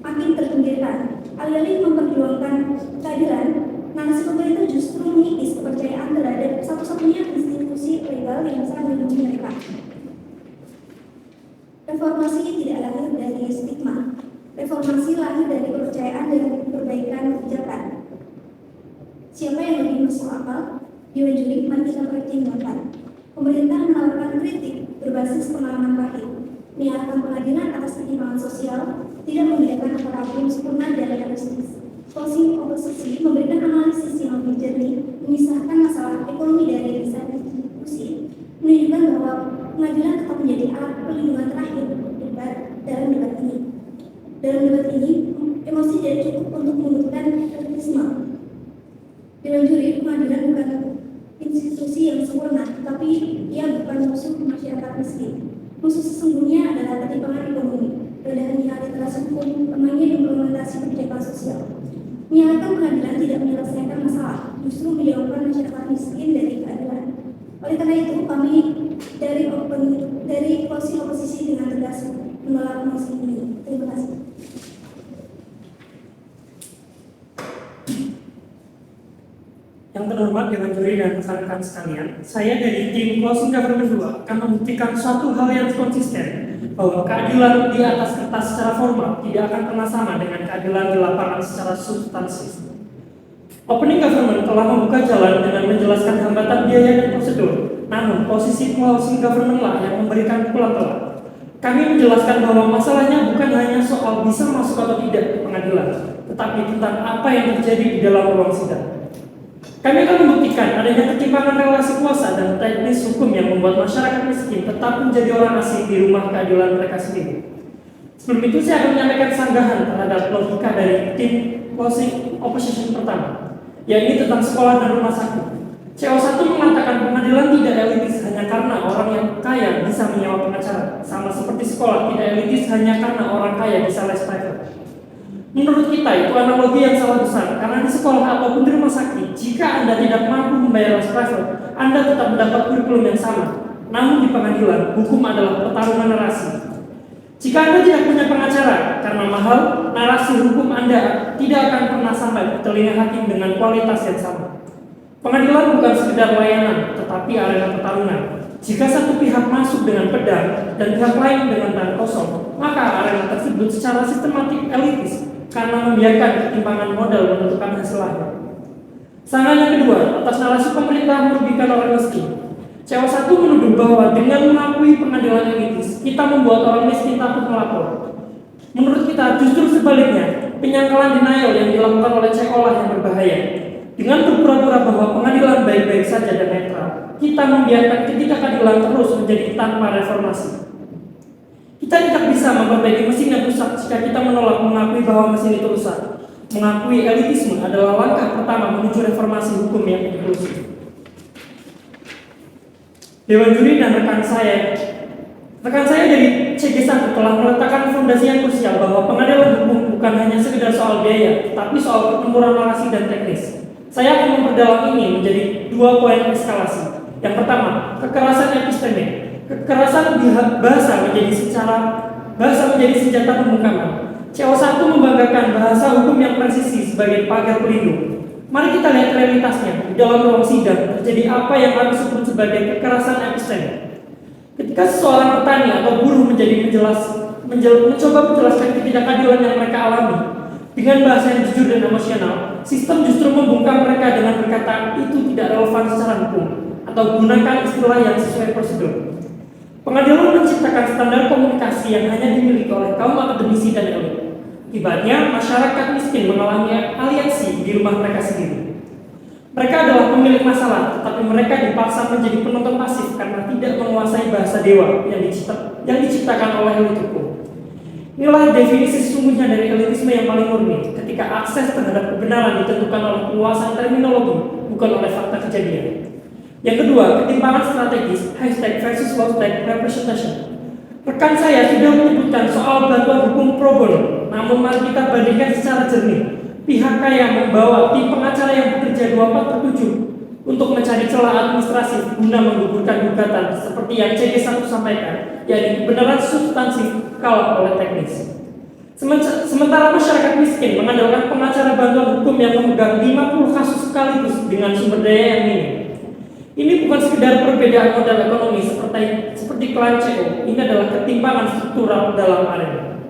makin terpinggirkan. Alih-alih memperjuangkan keadilan, narasi pemerintah justru mengikis kepercayaan terhadap satu-satunya institusi legal yang bisa melindungi mereka. Reformasi tidak lahir dari stigma. Reformasi lahir dari kepercayaan dan perbaikan kebijakan. Siapa yang lebih masuk akal? Dewan juri, mari kita pertimbangkan. Pemerintah menawarkan kritik berbasis pengalaman pahit, menyiarkan pengadilan atas pertimbangan sosial, tidak membedakan antara hukum sempurna dan realistis. Closing oposisi memberikan analisis yang lebih jernih, memisahkan masalah ekonomi dari desain institusi, menunjukkan bahwa pengadilan tetap menjadi alat perlindungan terakhir dalam debat ini. Dalam debat ini, emosi tidak cukup untuk membutuhkan kritisme. Dewan juri, pengadilan bukan institusi yang sempurna, tapi ia bukan musuh masyarakat miskin. Musuh sesungguhnya adalah pertimbangan ekonomi, rendahnya literasi hukum, lemahnya implementasi kebijakan sosial. Menyalahkan pengadilan tidak menyelesaikan masalah, justru menjauhkan masyarakat miskin dari keadilan. Oleh karena itu, kami dari koalisi oposisi dengan tegas menolak mosi ini. Terima kasih. Yang terhormat Dewan juri dan rekan-rekan sekalian, saya dari tim Closing Government 2 akan membuktikan suatu hal yang konsisten, bahwa keadilan di atas kertas secara formal tidak akan pernah sama dengan keadilan di lapangan secara substansi. Opening Government telah membuka jalan dengan menjelaskan hambatan biaya dan prosedur, namun posisi Closing Government lah yang memberikan pukulan telak. Kami menjelaskan bahwa masalahnya bukan hanya soal bisa masuk atau tidak ke pengadilan, tetapi tentang apa yang terjadi di dalam ruang sidang. Kami akan membuktikan adanya ketimpangan relasi kuasa dan teknis hukum yang membuat masyarakat miskin tetap menjadi orang asing di rumah keadilan mereka sendiri. Sebelum itu saya akan menyampaikan sanggahan terhadap logika dari tim closing opposition pertama, yaitu tentang sekolah dan rumah sakit. CO1 mengatakan pengadilan tidak elitis hanya karena orang yang kaya bisa menyewa pengacara, sama seperti sekolah tidak elitis hanya karena orang kaya bisa les private. Menurut kita itu analogi yang salah besar, karena di sekolah ataupun di rumah sakit, jika Anda tidak mampu membayar les private, Anda tetap mendapat kurikulum yang sama. Namun di pengadilan, hukum adalah pertarungan narasi. Jika Anda tidak punya pengacara karena mahal, narasi hukum Anda tidak akan pernah sampai ke telinga hakim dengan kualitas yang sama. Pengadilan bukan sekedar layanan, tetapi arena pertarungan. Jika satu pihak masuk dengan pedang dan pihak lain dengan tangan kosong, maka arena tersebut secara sistematik elitis karena membiarkan ketimpangan modal menentukan hasil akhir. Sangat yang kedua, atas narasi pemerintah merugikan orang miskin. CO1 menuduh bahwa dengan mengakui pengadilan elitis, kita membuat orang miskin takut melapor. Menurut kita justru sebaliknya, penyangkalan denial yang dilakukan oleh sekolah yang berbahaya. Dengan berpura-pura bahwa pengadilan baik-baik saja dan netral, kita membiarkan ketidakadilan terus menjadi tanpa reformasi. Kita tidak bisa memperbaiki mesin yang rusak jika kita menolak mengakui bahwa mesin itu rusak. Mengakui elitisme adalah langkah pertama menuju reformasi hukum yang inklusif. Dewan Juri dan rekan saya dari CG1 telah meletakkan fondasi yang krusial bahwa pengadilan hukum bukan hanya sekedar soal biaya, tapi soal ketemuran narasi dan teknis. Saya akan memperdalam ini menjadi 2 poin eskalasi. Yang pertama, kekerasan epistemik. Kekerasan bahasa menjadi senjata pembungkaman. CO1 membanggakan bahasa hukum yang presisi sebagai pagar pelindung. Mari kita lihat realitasnya. Di dalam ruang sidang terjadi apa yang kami sebut sebagai kekerasan epistemik. Ketika seorang petani atau buruh mencoba menjelaskan ketidakadilan yang mereka alami dengan bahasa yang jujur dan emosional, sistem justru membungkam mereka dengan berkata itu tidak relevan secara hukum atau gunakan istilah yang sesuai prosedur. Pengadilan menciptakan standar komunikasi yang hanya dimiliki oleh kaum akademisi dan elit. Akibatnya, masyarakat miskin mengalami aliensi di rumah mereka sendiri. Mereka adalah pemilik masalah, tetapi mereka dipaksa menjadi penonton pasif karena tidak menguasai bahasa dewa yang diciptakan oleh elit hukum. Inilah definisi sesungguhnya dari elitisme yang paling murni, ketika akses terhadap kebenaran ditentukan oleh penguasaan terminologi, bukan oleh fakta kejadian. Yang kedua, ketimpangan strategis, hashtag versus hashtag representation. Rekan saya sudah menyebutkan soal bantuan hukum pro bono, namun mari kita bandingkan secara jernih. Pihak kaya membawa tim pengacara yang bekerja 24/7 untuk mencari celah administrasi guna menggugurkan gugatan seperti yang CG1 sampaikan, yaitu kebenaran substansif kalah oleh teknis. Sementara masyarakat miskin mengandalkan pengacara bantuan hukum yang memegang 50 kasus sekaligus dengan sumber daya yang minim. Ini bukan sekedar perbedaan modal ekonomi seperti klaim CO, ini adalah ketimpangan struktural dalam arena.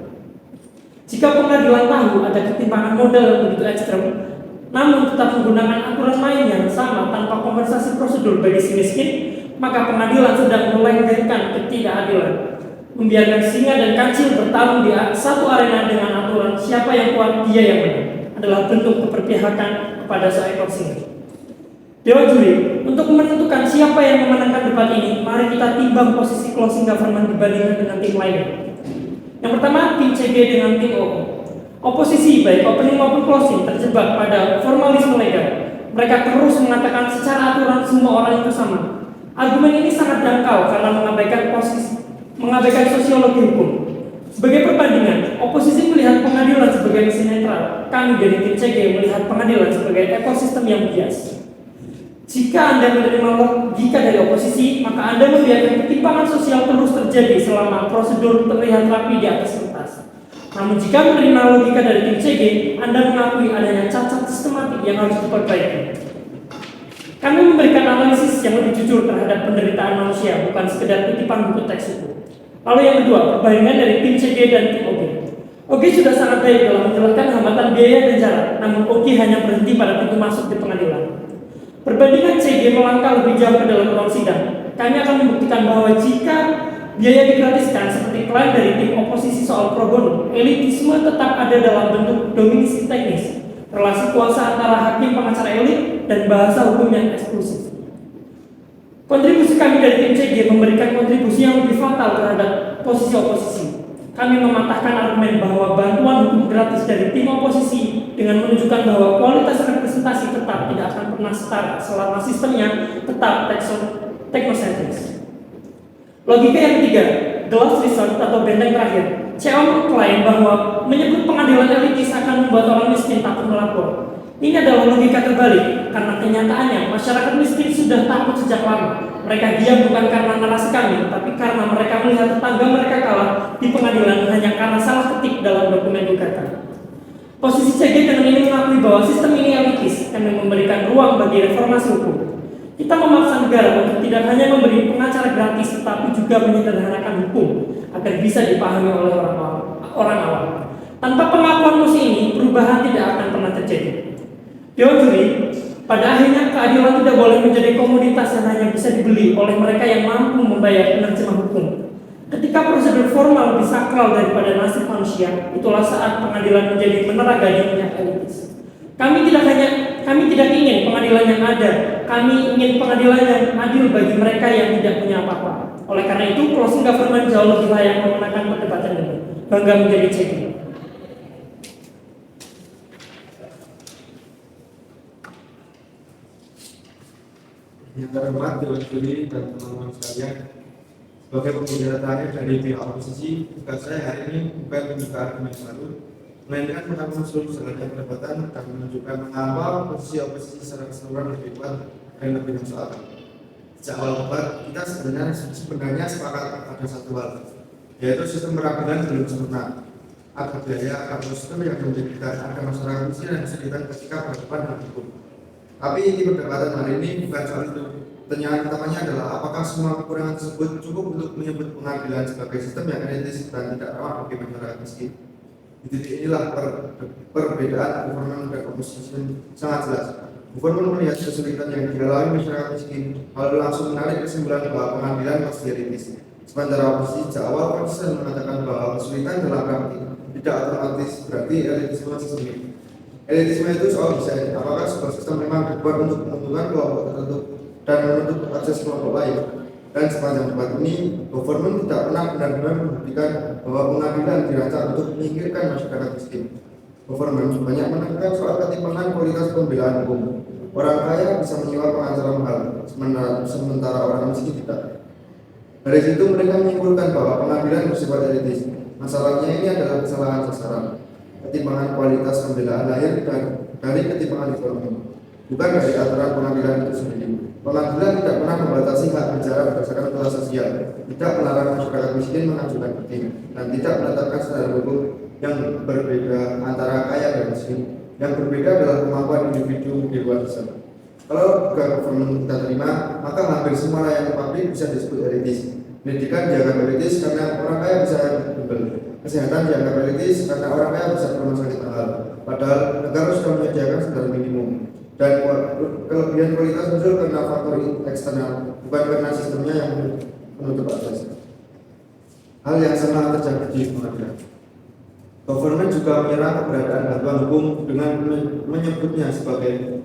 Jika pengadilan tahu ada ketimpangan modal yang begitu ekstrem, namun tetap menggunakan aturan main yang sama tanpa kompensasi prosedur bagi si miskin, maka pengadilan sedang melenggengkan ketidakadilan, membiarkan singa dan kancil bertarung di satu arena dengan aturan siapa yang kuat dia yang menang, adalah bentuk keberpihakan kepada seekor singa. Dewan Juri, untuk menentukan siapa yang memenangkan debat ini, mari kita timbang posisi closing government dibandingkan dengan tim lainnya. Yang pertama, tim CG dengan tim OO. Oposisi baik opening maupun closing terjebak pada formalisme legal. Mereka terus mengatakan secara aturan semua orang itu sama. Argumen ini sangat dangkal karena mengabaikan sosiologi hukum. Sebagai perbandingan, oposisi melihat pengadilan sebagai mesin netral. Kami dari tim CG melihat pengadilan sebagai ekosistem yang bias. Jika Anda menerima logika dari oposisi, maka Anda membiarkan ketimpangan sosial terus terjadi selama prosedur terlihat rapi di atas kertas. Namun jika menerima logika dari tim CG, Anda mengakui adanya cacat sistematik yang harus diperbaiki. Kami memberikan analisis yang lebih jujur terhadap penderitaan manusia, bukan sekedar kutipan buku teks hukum. Lalu yang kedua, perbandingan dari tim CG dan tim OG. OG sudah sangat baik dalam menjelaskan hambatan biaya dan jarak, namun OG hanya berhenti pada pintu masuk di pengadilan. Perbandingan CG melangkah lebih jauh ke dalam ruang sidang. Kami akan membuktikan bahwa jika biaya digratiskan seperti klaim dari tim oposisi soal pro bono, elitisme tetap ada dalam bentuk dominasi teknis, relasi kuasa antara hakim pengacara elit dan bahasa hukum yang eksklusif. Kontribusi kami dari tim CG memberikan kontribusi yang lebih fatal terhadap posisi oposisi. Kami mematahkan argumen bahwa bantuan hukum gratis dari tim oposisi dengan menunjukkan bahwa kualitas representasi representasi tetap tidak akan pernah setara selama sistemnya tetap teknosentris. Logika yang ketiga, the last resort atau benteng terakhir. CO mengklaim bahwa menyebut pengadilan elitis akan membuat orang miskin takut melapor. Ini adalah logika terbalik, karena kenyataannya masyarakat miskin sudah takut sejak lama. Mereka diam bukan karena narasi kami, tapi karena mereka melihat tetangga mereka kalah di pengadilan hanya karena salah ketik dalam dokumen gugatan. Posisi CG dengan ini mengakui bahwa sistem ini elitis dan memberikan ruang bagi reformasi hukum. Kita memaksa negara untuk tidak hanya memberi pengacara gratis, tetapi juga menyederhanakan hukum agar bisa dipahami oleh orang awam. Tanpa pengakuan musuh ini, perubahan tidak akan pernah terjadi. Dewan juri, pada akhirnya keadilan tidak boleh menjadi komoditas yang hanya bisa dibeli oleh mereka yang mampu membayar penerjemah hukum. Ketika prosedur formal lebih sakral daripada nasib manusia, itulah saat pengadilan menjadi menara gadingnya elitis. Kami tidak ingin pengadilan yang ada, kami ingin pengadilan yang adil bagi mereka yang tidak punya apa-apa. Oleh karena itu, closing government jauh lebih layak memenangkan perdebatan ini. Bangga menjadi CG. Yang terhormat Dewan Juri dan teman-teman sekalian, sebagai pembicara terakhir dari pihak oposisi, tugas saya hari ini bukan membuka argumen baru, melainkan menanggung seluruh jalannya perdebatan dan menunjukkan mengapa posisi oposisi secara keseluruhan lebih kuat dan lebih masuk akal. Sejak awal debat, kita sebenarnya sepakat pada satu hal, yaitu sistem peradilan belum sempurna. Ada biaya atau sistem yang menjadikan ada masyarakat miskin dan kesulitan ketika berhadapan dengan hukum. Tapi inti perdebatan hari ini bukan soal itu. Pertanyaan utamanya adalah apakah semua kekurangan tersebut cukup untuk menyebut pengadilan sebagai sistem yang elitis dan tidak ramah bagi masyarakat miskin. Di titik inilah perbedaan government dan opposition sangat jelas. Government melihat kesulitan yang dialami masyarakat miskin, lalu langsung menarik kesimpulan bahwa pengadilan pasti elitis. Sementara oposisi sejak awal konsisten mengatakan bahwa kesulitan dalam praktik tidak otomatis berarti elitisme sistemik. Elitisme itu soal desain, apakah sebuah sistem memang dibuat untuk menguntungkan kelompok tertentu dan menutup akses kelompok lain. Dan sepanjang debat ini, government tidak pernah benar-benar membuktikan bahwa pengadilan dirancang untuk menyingkirkan masyarakat miskin. Government banyak menekankan soal ketimpangan kualitas pembelaan hukum. Orang kaya bisa menyewa pengacara mahal, sementara orang miskin tidak. Dari situ mereka menyimpulkan bahwa pengadilan bersifat elitis. Masalahnya ini adalah kesalahan sasaran. Ketimpangan kualitas pembelaan lahir dari ketimpangan ekonomi, bukan dari aturan pengadilan itu sendiri. Pengadilan tidak pernah membatasi hak bicara berdasarkan kelas sosial, tidak melarang masyarakat miskin mengajukan banding, dan tidak menetapkan standar hukum yang berbeda antara kaya dan miskin. Yang berbeda adalah kemampuan individu di luar sana. Kalau government kita terima, maka hampir semua layanan publik bisa disebut elitis. Pendidikan dianggap elitis karena orang kaya bisa bimbel. Kesehatan dianggap elitis karena orang kaya bisa ke rumah sakit mahal. Padahal negara sudah menyediakan standar minimum. Dan kelebihan kualitas muncul karena faktor eksternal, bukan karena sistemnya yang menutup akses. Hal yang sama terjadi di pengadilan. Government juga menyerang keberadaan bantuan hukum dengan menyebutnya sebagai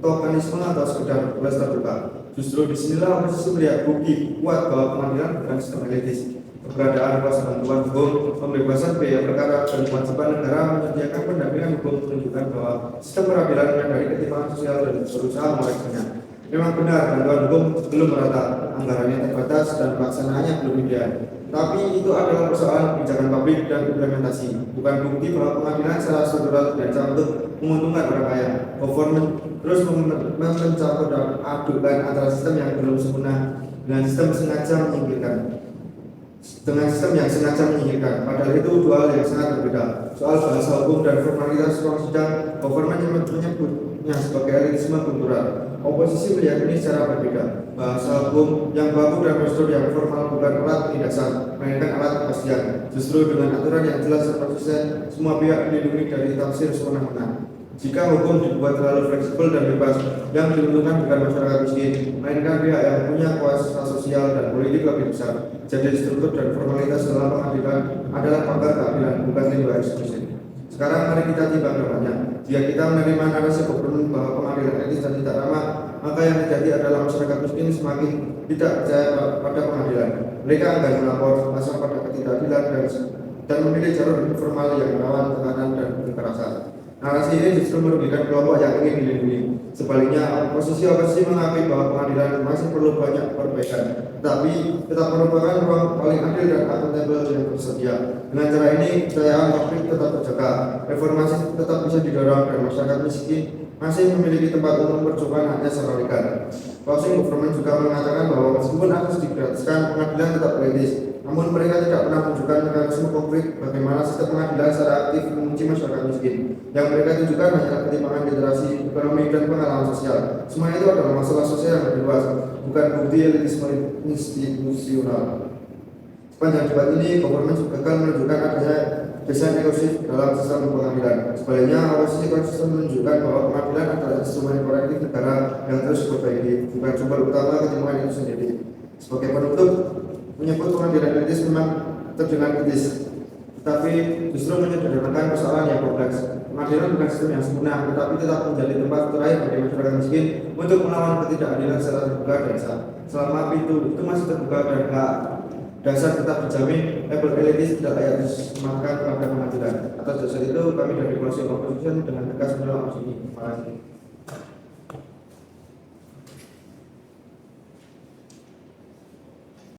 tokenisme atau sekedar tugas terbuka. Justru disinilah oposisi melihat bukti kuat bahwa pengadilan bukan sistem elitis. Keberadaan kuasa bantuan hukum, pembebasan biaya perkara, dan kewajiban negara menyediakan pendampingan hukum menunjukkan bahwa sistem peradilan menyadari ketimpangan sosial dan berusaha mengoreksinya. Memang benar bantuan hukum belum merata, anggarannya terbatas dan pelaksanaannya belum ideal. Tapi itu adalah persoalan kebijakan publik dan implementasi, bukan bukti bahwa pengadilan secara struktural dirancang untuk menguntungkan orang kaya. Government terus mencampur adukan antara sistem yang belum sempurna dengan sistem yang sengaja menyingkirkan. Padahal itu dua hal yang sangat berbeda. Soal bahasa hukum dan formalitas ruang sidang, government menyebutnya sebagai elitisme kultural. Oposisi melihat ini secara berbeda. Bahasa hukum yang baku dan prosedur yang formal bukan alat dasar, melainkan alat kepastian. Justru dengan aturan yang jelas dan konsisten, semua pihak dilindungi dari tafsir semena-mena. Jika hukum dibuat terlalu fleksibel dan bebas, yang diuntungkan bukan masyarakat miskin, melainkan pihak yang punya kuasa sosial dan politik lebih besar. Jadi struktur dan formalitas dalam pengadilan adalah pagar keadilan, bukan limbah eksekusi. Sekarang mari kita timbang dampaknya. Jika kita menerima narasi government bahwa pengadilan etis dan tidak ramah, maka yang terjadi adalah masyarakat miskin semakin tidak percaya pada pengadilan. Mereka akan melapor, pasang pada ketidakadilan dan memilih jalur formal yang rawan tekanan dan kekerasan. Narasi ini justru merugikan kelompok yang ingin dilindungi. Sebaliknya, oposisi mengakui bahwa pengadilan masih perlu banyak perbaikan, tetapi tetap merupakan ruang paling adil dan akuntabel yang tersedia. Dengan cara ini, kepercayaan publik tetap terjaga, reformasi tetap bisa didorong, dan masyarakat miskin masih memiliki tempat untuk memperjuangkan haknya secara legal. Closing government juga mengatakan bahwa meskipun akses digratiskan, pengadilan tetap politis. Namun mereka tidak pernah menunjukkan mekanisme konkret bagaimana sistem pengadilan secara aktif mengunci masyarakat miskin. Yang mereka tunjukkan hanyalah ketimpangan literasi, ekonomi, dan pengalaman sosial. Semua itu adalah masalah sosial yang lebih luas, bukan bukti elitisme institusional. Sepanjang debat ini, government juga gagal menunjukkan adanya desain eksklusif dalam sistem pengadilan. Sebaliknya, oposisi konsisten menunjukkan bahwa pengadilan adalah instrumen korektif negara yang terus diperbaiki, bukan sumber utama ketimpangan itu sendiri. Sebagai penutup, menyebut pengadilan kritis memang terdengar kritis, tetapi justru menyederhanakan persoalan yang kompleks. Pengadilan bukan sistem yang sempurna, tetapi tetap menjadi tempat terakhir bagi masyarakat miskin untuk melawan ketidakadilan secara terbuka dan sah. Selama pintu itu masih terbuka dan hak dasar tetap dijamin, label elitis tidak layak disematkan pada pengadilan. Atas dasar itu, kami dari Komisi Opposition dengan tegas menolak opsi ini. Terima kasih.